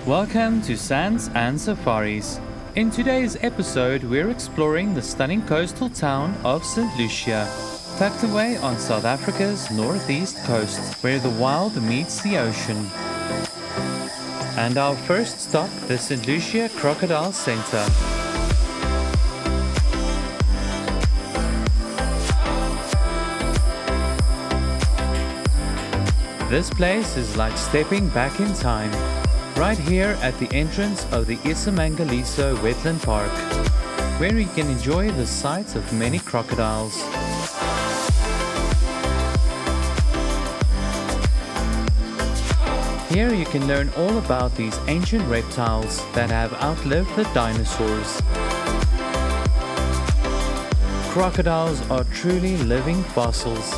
Welcome to Sands and Safaris. In today's episode, we're exploring the stunning coastal town of St Lucia, tucked away on South Africa's northeast coast, where the wild meets the ocean. And our first stop, the St Lucia Crocodile Center. This place is like stepping back in time, right here at the entrance of the iSimangaliso Wetland Park, where you can enjoy the sights of many crocodiles. Here you can learn all about these ancient reptiles that have outlived the dinosaurs. Crocodiles are truly living fossils.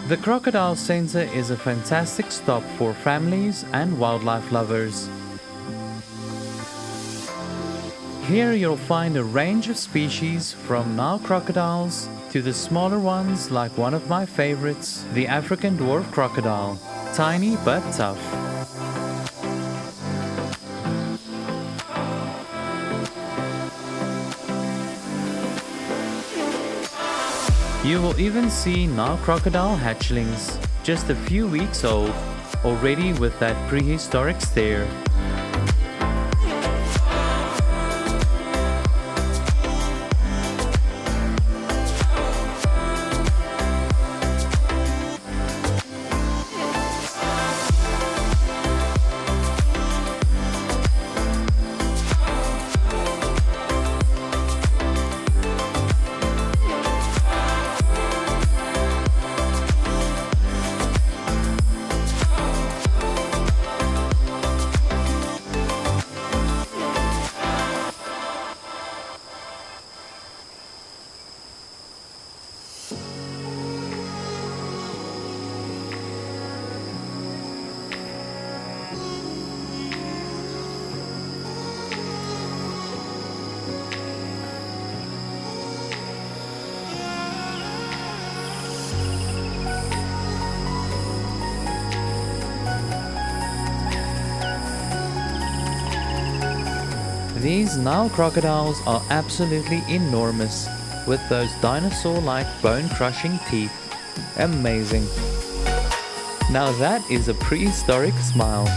The Crocodile Center is a fantastic stop for families and wildlife lovers. Here you'll find a range of species from Nile crocodiles to the smaller ones like one of my favorites, the African dwarf crocodile, tiny but tough. You will even see Nile crocodile hatchlings, just a few weeks old, already with that prehistoric stare. These Nile crocodiles are absolutely enormous, with those dinosaur-like bone-crushing teeth. Amazing. Now that is a prehistoric smile.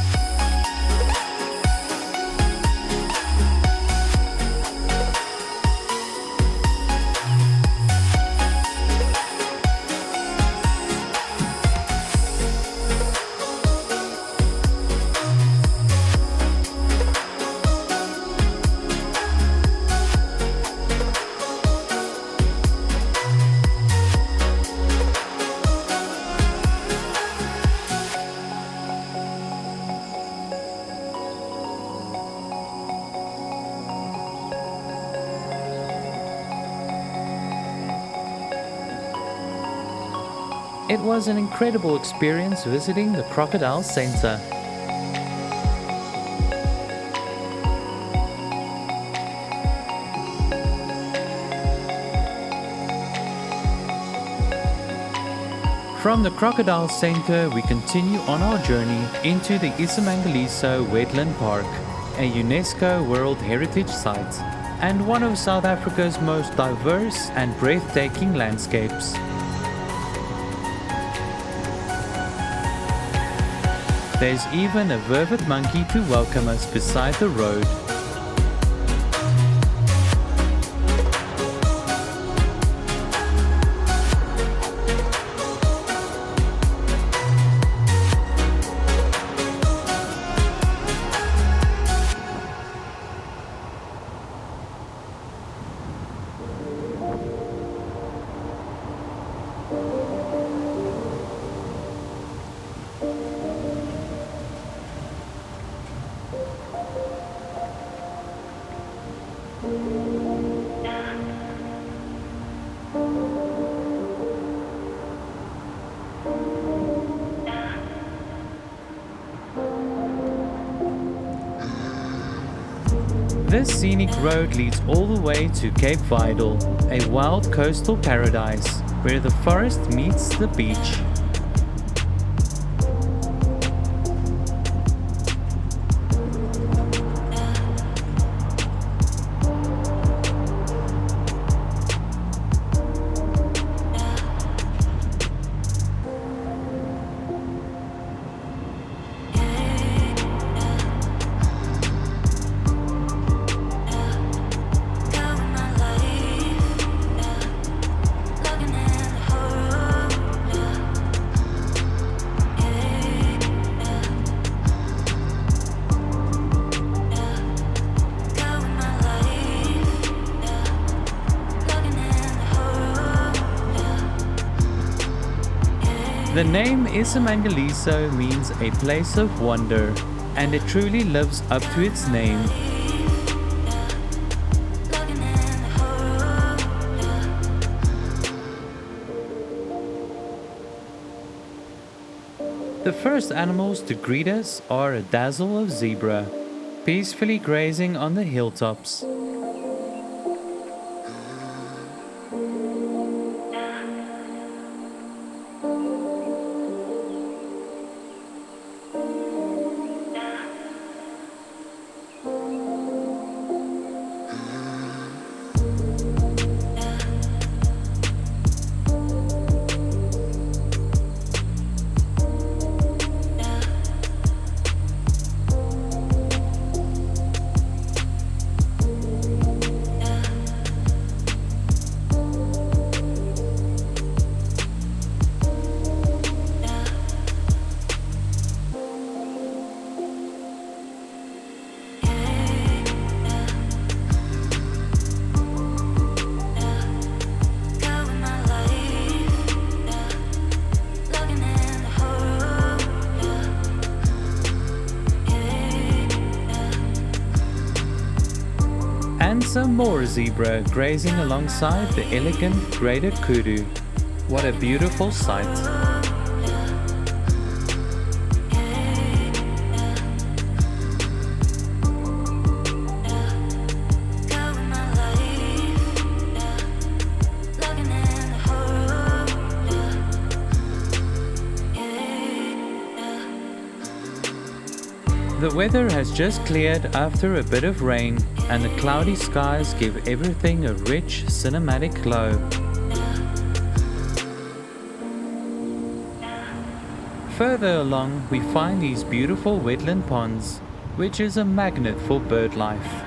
It was an incredible experience visiting the Crocodile Center. From the Crocodile Center, we continue on our journey into the iSimangaliso Wetland Park, a UNESCO World Heritage Site, and one of South Africa's most diverse and breathtaking landscapes. There's even a vervet monkey to welcome us beside the road. This scenic road leads all the way to Cape Vidal, a wild coastal paradise, where the forest meets the beach. The name iSimangaliso means a place of wonder, and it truly lives up to its name. The first animals to greet us are a Dazzle of Zebra, peacefully grazing on the hilltops. And some more zebra grazing alongside the elegant greater Kudu. What a beautiful sight! The weather has just cleared after a bit of rain, and the cloudy skies give everything a rich cinematic glow. Further along we find these beautiful wetland ponds, which is a magnet for bird life.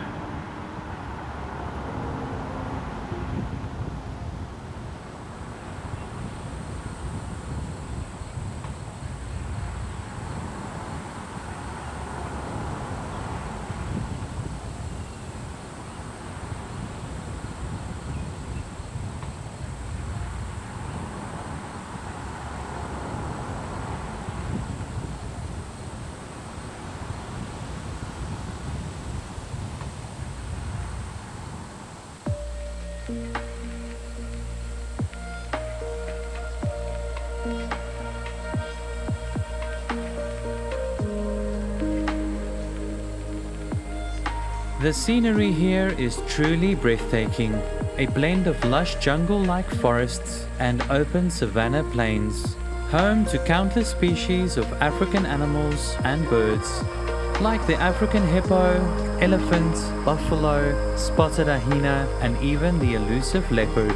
The scenery here is truly breathtaking, a blend of lush jungle-like forests and open savanna plains, home to countless species of African animals and birds, like the African hippo, elephant, buffalo, spotted hyena, and even the elusive leopard.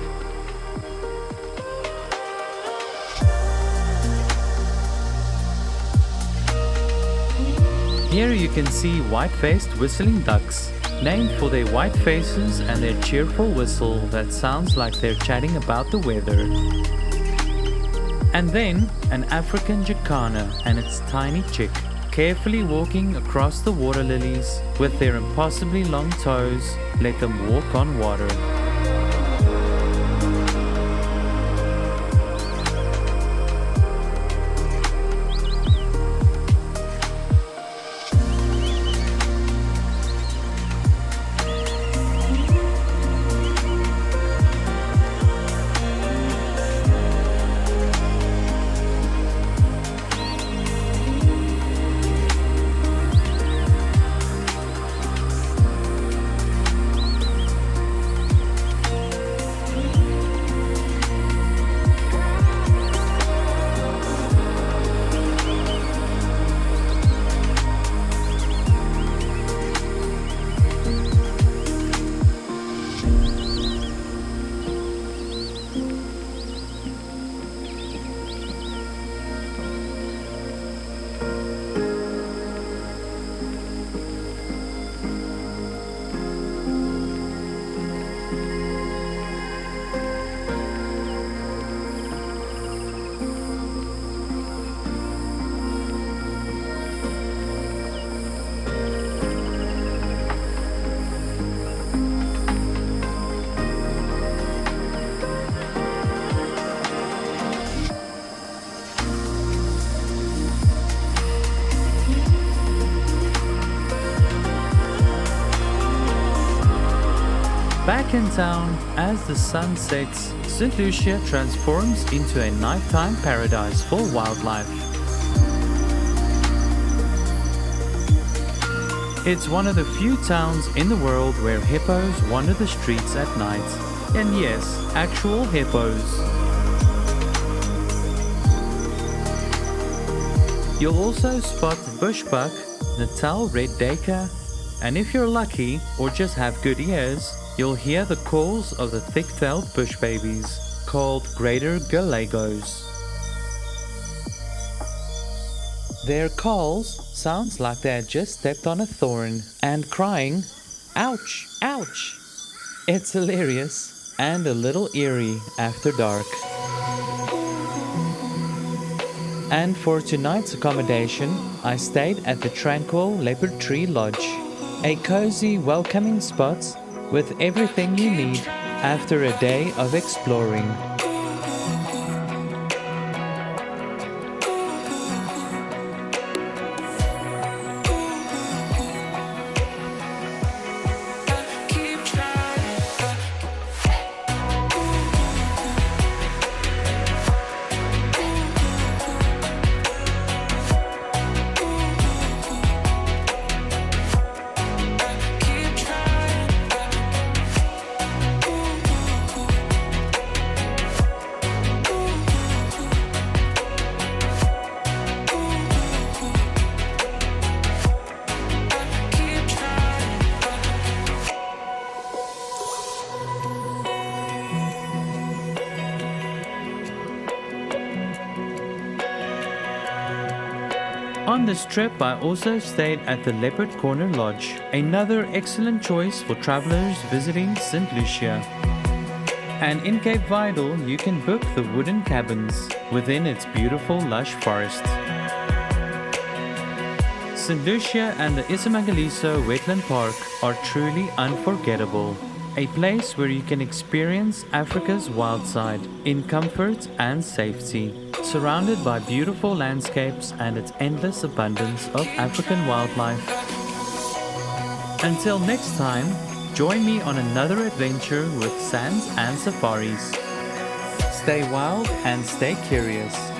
Here you can see white-faced whistling ducks, named for their white faces and their cheerful whistle that sounds like they're chatting about the weather. And then an African Jacana and its tiny chick, carefully walking across the water lilies with their impossibly long toes. Let them walk on water. Back in town, as the sun sets, St Lucia transforms into a nighttime paradise for wildlife. It's one of the few towns in the world where hippos wander the streets at night. And yes, actual hippos. You'll also spot bushbuck, Natal Red Duiker, and if you're lucky or just have good ears, you'll hear the calls of the thick-tailed bush babies, called greater galagos. Their calls sounds like they had just stepped on a thorn and crying, ouch, ouch. It's hilarious and a little eerie after dark. And for tonight's accommodation, I stayed at the Tranquil Leopard Tree Lodge, a cozy, welcoming spot with everything you need after a day of exploring. On this trip, I also stayed at the Leopard Corner Lodge, another excellent choice for travelers visiting St Lucia. And in Cape Vidal, you can book the wooden cabins within its beautiful lush forest. St Lucia and the iSimangaliso Wetland Park are truly unforgettable. A place where you can experience Africa's wild side in comfort and safety, surrounded by beautiful landscapes and its endless abundance of African wildlife. Until next time, join me on another adventure with sands and safaris. Stay wild and stay curious.